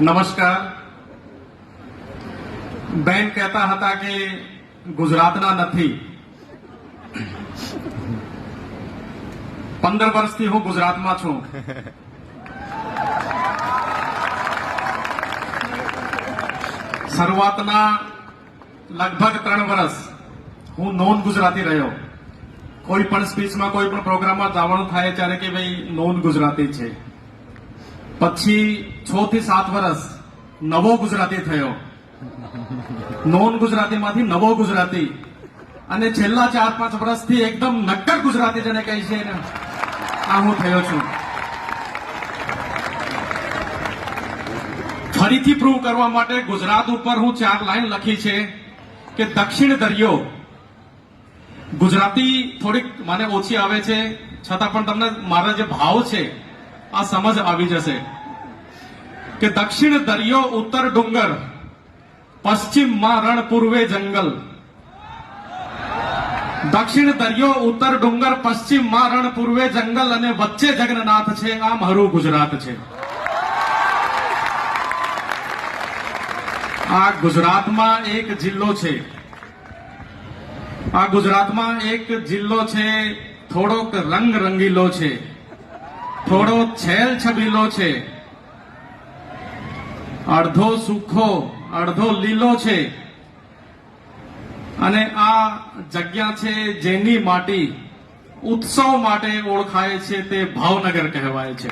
નમસ્કાર. બેન કહેતા હતા કે ગુજરાતના નથી. 15 વર્ષથી હું ગુજરાતમાં છું. શરૂઆતના લગભગ 3 વર્ષ હું નોન ગુજરાતી રહ્યો. કોઈ પણ સ્પીચમાં કોઈ પણ પ્રોગ્રામમાં જવાનું થાય ત્યારે કે ભાઈ નોન ગુજરાતી છે. પછી 6 થી 7 વર્ષ નવો ગુજરાતી થયો. નોન ગુજરાતીમાંથી નવો ગુજરાતી, અને છેલ્લા 4-5 વર્ષથી એકદમ નક્કર ગુજરાતી જેને કહે છે ને, આ હું થયો છું. ફરીથી પ્રૂવ કરવા માટે ગુજરાત ઉપર હું 4 લાઈન લખી છે કે દક્ષિણ દરિયો. ગુજરાતી થોડીક મને ઓછી આવે છે, છતાં પણ તમને મારા જે ભાવ છે આ સમજ આવી જશે કે દક્ષિણ દરિયો, ઉત્તર ડુંગર, પશ્ચિમમાં રણ, પૂર્વે જંગલ. દક્ષિણ દરિયો, ઉત્તર ડુંગર, પશ્ચિમમાં રણ, પૂર્વે જંગલ અને વચ્ચે જગન્નાથ છે. આ મારું ગુજરાત છે. આ ગુજરાતમાં એક જિલ્લો છે. આ ગુજરાતમાં એક જિલ્લો છે, થોડોક રંગ રંગીલો છે, થોડો છેલ છબીલો છે, અડધો સૂખો અડધો લીલો છે. અને આ જગ્યા છે જેની માટી ઉત્સવ માટે ઓળખાય છે, તે ભાવનગર કહેવાય છે.